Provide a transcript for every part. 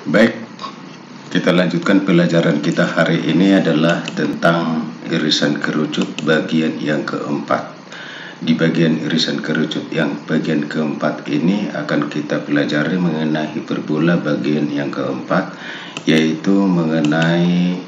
Baik, kita lanjutkan pelajaran kita hari ini adalah tentang irisan kerucut bagian yang keempat. Di bagian irisan kerucut yang bagian keempat ini akan kita pelajari mengenai hiperbola bagian yang keempat, yaitu mengenai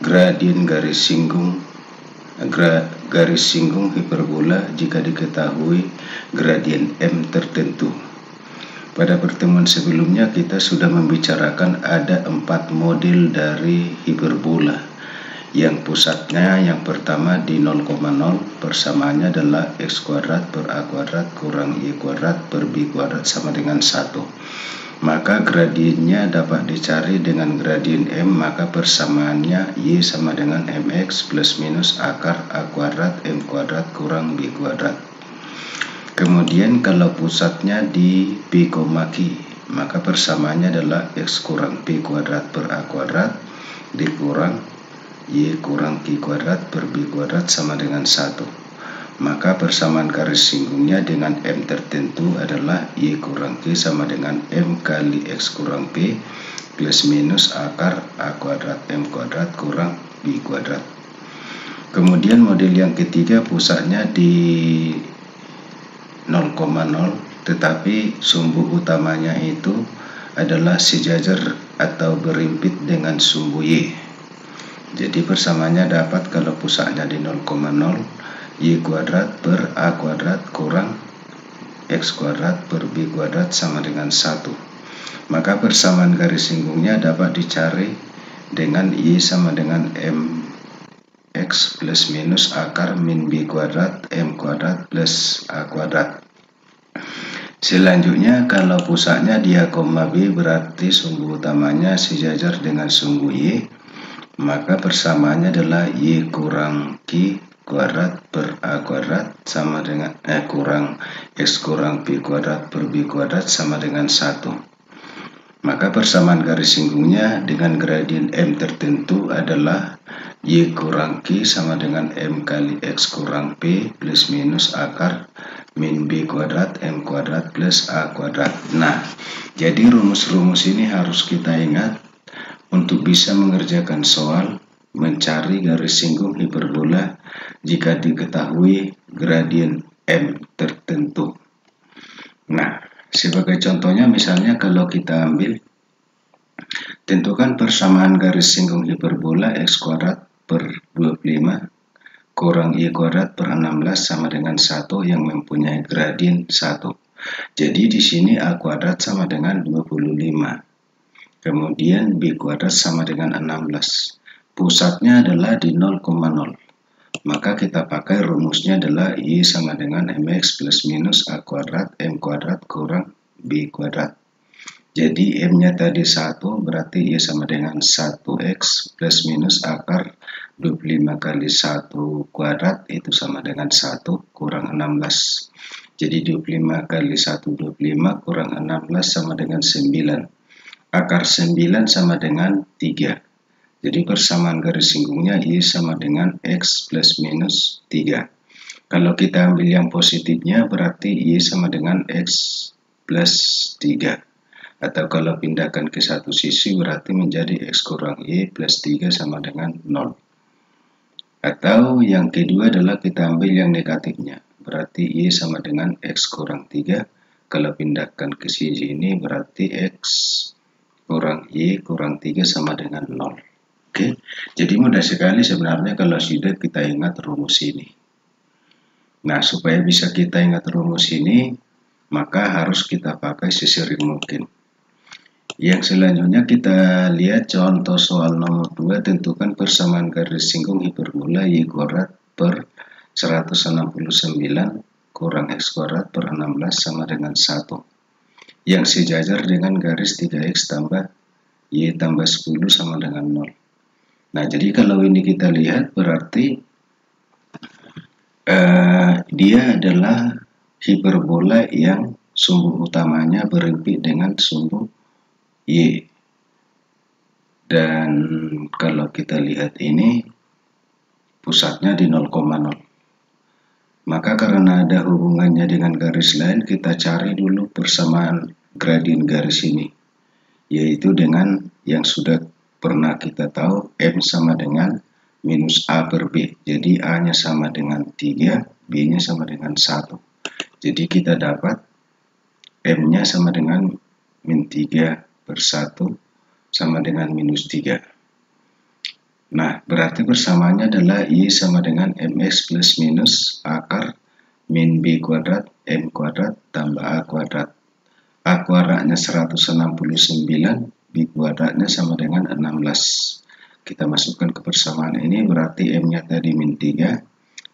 gradien garis singgung hiperbola jika diketahui gradien M tertentu. Pada pertemuan sebelumnya kita sudah membicarakan ada 4 model dari hiperbola. Yang pusatnya yang pertama di 0,0, persamaannya adalah x kuadrat per a kuadrat kurang y kuadrat per b kuadrat sama dengan 1. Maka gradiennya dapat dicari dengan gradien M, maka persamaannya y sama dengan mx plus minus akar a kuadrat m kuadrat kurang b kuadrat. Kemudian kalau pusatnya di P, Q, maka persamaannya adalah x kurang P kuadrat per A kuadrat dikurang Y kurang Q kuadrat per B kuadrat sama dengan 1. Maka persamaan garis singgungnya dengan M tertentu adalah Y kurang Q sama dengan M kali X kurang P plus minus akar A kuadrat M kuadrat kurang B kuadrat. Kemudian model yang ketiga pusatnya di 0,0, tetapi sumbu utamanya itu adalah sejajar atau berimpit dengan sumbu Y. Jadi persamaannya dapat kalau pusatnya di 0,0, Y kuadrat per A kuadrat kurang X kuadrat per B kuadrat sama dengan 1. Maka persamaan garis singgungnya dapat dicari dengan Y sama dengan M X plus minus akar min B kuadrat M kuadrat plus A kuadrat. Selanjutnya kalau pusatnya di A, B berarti sumbu utamanya sejajar dengan sumbu Y, maka persamaannya adalah Y kurang Q kuadrat per A kuadrat sama dengan kurang X kurang P kuadrat per B kuadrat sama dengan 1. Maka persamaan garis singgungnya dengan gradien M tertentu adalah Y kurang Q sama dengan M kali X kurang P plus minus akar min B kuadrat M kuadrat plus A kuadrat. Nah, jadi rumus-rumus ini harus kita ingat untuk bisa mengerjakan soal mencari garis singgung hiperbola jika diketahui gradien M tertentu. Nah, sebagai contohnya misalnya kalau kita ambil, tentukan persamaan garis singgung hiperbola x kuadrat per 25 kurang y kuadrat per 16 sama dengan 1 yang mempunyai gradien 1. Jadi di sini a kuadrat sama dengan 25. Kemudian b kuadrat sama dengan 16. Pusatnya adalah di 0,0. Maka kita pakai rumusnya adalah y sama dengan mx plus minus a kuadrat m kuadrat kurang b kuadrat. Jadi M-nya tadi 1, berarti Y sama dengan 1X plus minus akar 25 kali 1 kuadrat itu sama dengan 1 kurang 16. Jadi 25 kali 1, 25 kurang 16 sama dengan 9. Akar 9 sama dengan 3. Jadi persamaan garis singgungnya Y sama dengan X plus minus 3. Kalau kita ambil yang positifnya berarti Y sama dengan X plus 3. Atau kalau pindahkan ke satu sisi berarti menjadi X kurang Y plus 3 sama dengan 0. Atau yang kedua adalah kita ambil yang negatifnya. Berarti Y sama dengan X kurang 3. Kalau pindahkan ke sisi ini berarti X kurang Y kurang 3 sama dengan 0. Oke, jadi mudah sekali sebenarnya kalau sudah kita ingat rumus ini. Nah, supaya bisa kita ingat rumus ini, maka harus kita pakai sesering mungkin. Yang selanjutnya kita lihat contoh soal nomor 2, tentukan persamaan garis singgung hiperbola Y kuadrat per 169 kurang X kuadrat per 16 sama dengan 1 yang sejajar dengan garis 3X tambah Y tambah 10 sama dengan 0. Nah, jadi kalau ini kita lihat berarti dia adalah hiperbola yang sumbu utamanya berimpit dengan sumbu Y. Dan kalau kita lihat ini pusatnya di 0,0. Maka karena ada hubungannya dengan garis lain, kita cari dulu persamaan gradien garis ini. yaitu dengan yang sudah pernah kita tahu, M sama dengan minus A per B. Jadi A-nya sama dengan 3, B-nya sama dengan 1. Jadi kita dapat M-nya sama dengan min 3 per 1 sama dengan minus 3. Nah, berarti persamaannya adalah Y sama dengan MX plus minus akar min B kuadrat M kuadrat tambah A kuadrat. A kuadratnya 169, B kuadratnya sama dengan 16. Kita masukkan ke persamaan ini, berarti M-nya tadi min 3,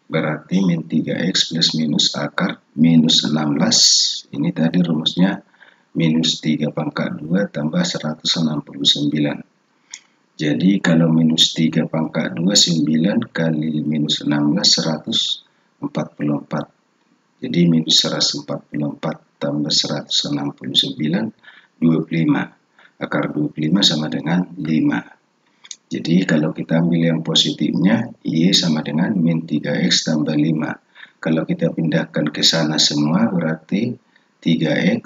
berarti min 3X plus minus akar minus 16. Ini tadi rumusnya minus 3 pangkat 2 tambah 169. Jadi kalau minus 3 pangkat 2, 9 kali minus 16, 144. Jadi minus 144 tambah 169, 25. Akar 25 sama dengan 5. Jadi kalau kita ambil yang positifnya, Y sama dengan min 3X tambah 5. Kalau kita pindahkan ke sana semua, berarti 3X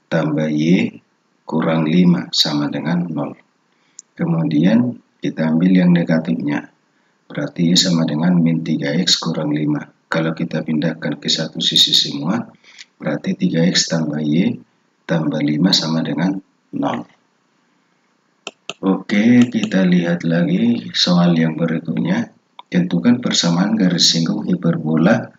tambah Y kurang 5 sama dengan 0. Kemudian kita ambil yang negatifnya, berarti Y sama dengan min 3X kurang 5. Kalau kita pindahkan ke satu sisi semua, berarti 3X tambah Y tambah 5 sama dengan 0. Oke, kita lihat lagi soal yang berikutnya. Tentukan persamaan garis singgung hiperbola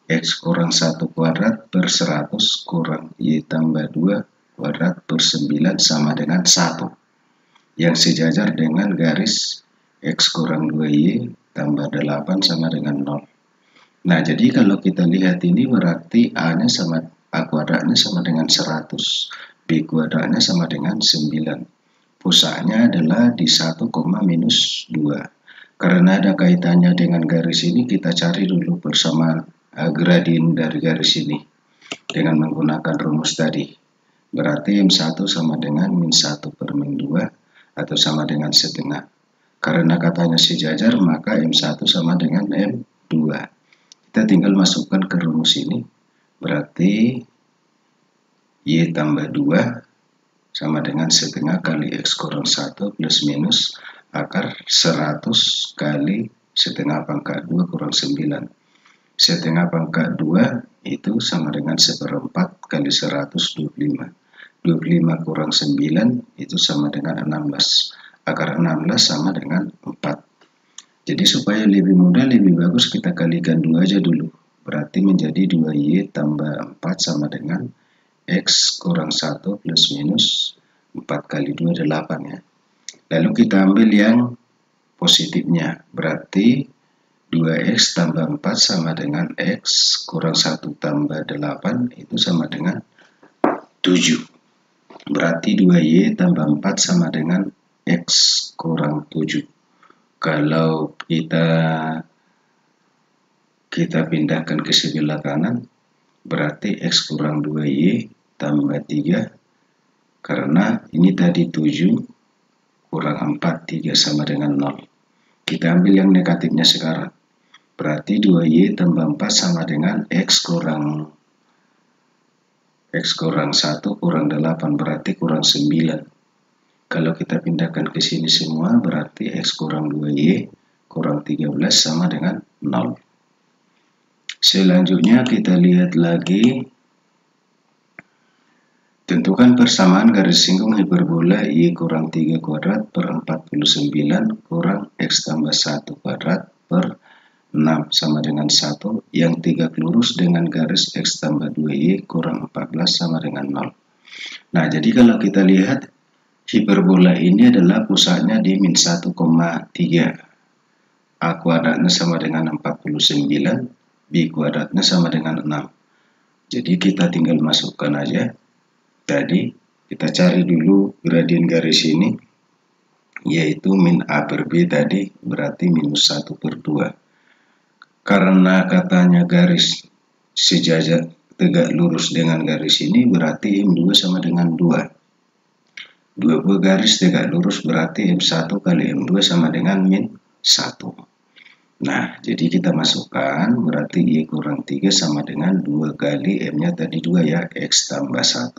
X kurang 1 kuadrat per 100 kurang Y tambah 2 kuadrat per 9 sama dengan 1. Yang sejajar dengan garis X kurang 2Y tambah 8 sama dengan 0. Nah, jadi kalau kita lihat ini berarti A-nya sama, A kuadratnya sama dengan 100, B kuadratnya sama dengan 9. Pusatnya adalah di 1, minus 2. Karena ada kaitannya dengan garis ini, kita cari dulu persamaan gradien dari garis ini dengan menggunakan rumus tadi. Berarti M1 sama dengan min 1 per min 2 atau sama dengan setengah. Karena katanya sejajar, maka M1 sama dengan M2. Kita tinggal masukkan ke rumus ini, berarti Y tambah 2 sama dengan setengah kali X kurang 1 plus minus akar 100 kali setengah pangkat 2 kurang 9. Setengah pangkat 2 itu sama dengan seperempat kali 125. 25 kurang 9 itu sama dengan 16. Akar 16 sama dengan 4. Jadi supaya lebih mudah, lebih bagus kita kalikan 2 aja dulu. Berarti menjadi 2Y tambah 4 sama dengan X kurang 1 plus minus 4 kali 2, 8 ya. Lalu kita ambil yang positifnya. Berarti 2X tambah 4 sama dengan X kurang 1 tambah 8 itu sama dengan 7. Berarti 2Y tambah 4 sama dengan X kurang 7. Kalau kita pindahkan ke sebelah kanan, berarti X kurang 2Y tambah 3, karena ini tadi 7 kurang 4, 3 sama dengan 0. Kita ambil yang negatifnya sekarang, berarti 2Y tambah 4 sama dengan X kurang 1 kurang 8, berarti kurang 9. Kalau kita pindahkan ke sini semua, berarti X kurang 2Y kurang 13 sama dengan 0. Selanjutnya kita lihat lagi. Tentukan persamaan garis singgung hiperbola Y kurang 3 kuadrat per 49 kurang X tambah 1 kuadrat per 6 sama dengan 1 yang tegak lurus dengan garis X tambah 2Y kurang 14 sama dengan 0. Nah, jadi kalau kita lihat hiperbola ini adalah pusatnya di min 1,3. A kuadratnya sama dengan 49, B kuadratnya sama dengan 6. Jadi kita tinggal masukkan aja. Tadi kita cari dulu gradien garis ini, yaitu min A per B tadi, berarti minus 1 per 2. Karena katanya garis sejajar tegak lurus dengan garis ini, berarti M2 sama dengan 2. 2 garis tegak lurus berarti M1 kali M2 sama dengan min 1. Nah, jadi kita masukkan, berarti Y kurang 3 sama dengan 2 kali M-nya tadi 2 ya, X tambah 1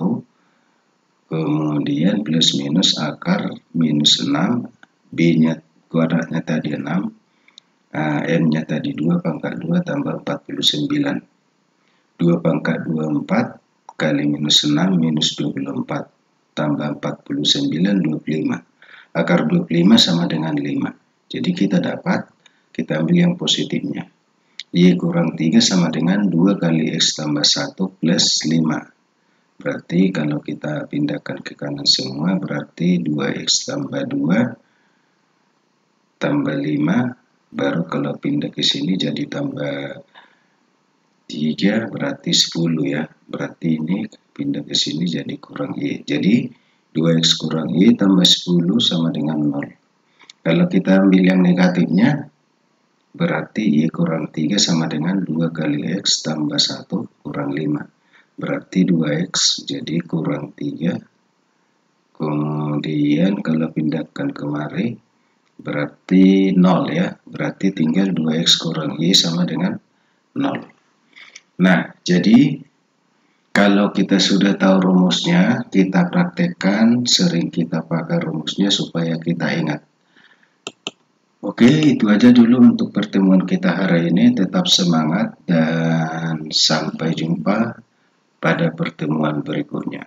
kemudian plus minus akar minus 6, B-nya kuadratnya tadi 6, N-nya tadi 2 pangkat 2 tambah 49. 2 pangkat 24 kali minus 6 minus 24 tambah 49, 25. Akar 25 sama dengan 5. Jadi kita ambil yang positifnya. Y kurang 3 sama dengan 2 kali X tambah 1 plus 5. Berarti kalau kita pindahkan ke kanan semua, berarti 2X tambah 2 tambah 5, baru kalau pindah ke sini jadi tambah 3, berarti 10 ya. Berarti ini pindah ke sini jadi kurang Y. Jadi 2X kurang Y tambah 10 sama dengan 0. Kalau kita ambil yang negatifnya, berarti Y kurang 3 sama dengan 2 kali X tambah 1 kurang 5. Berarti 2X jadi kurang 3. Kemudian kalau pindahkan kemari, berarti 0 ya. Berarti tinggal 2X kurang Y sama dengan 0. Nah, jadi kalau kita sudah tahu rumusnya, kita praktekkan, sering kita pakai rumusnya supaya kita ingat. Oke, itu aja dulu untuk pertemuan kita hari ini. Tetap semangat dan sampai jumpa pada pertemuan berikutnya.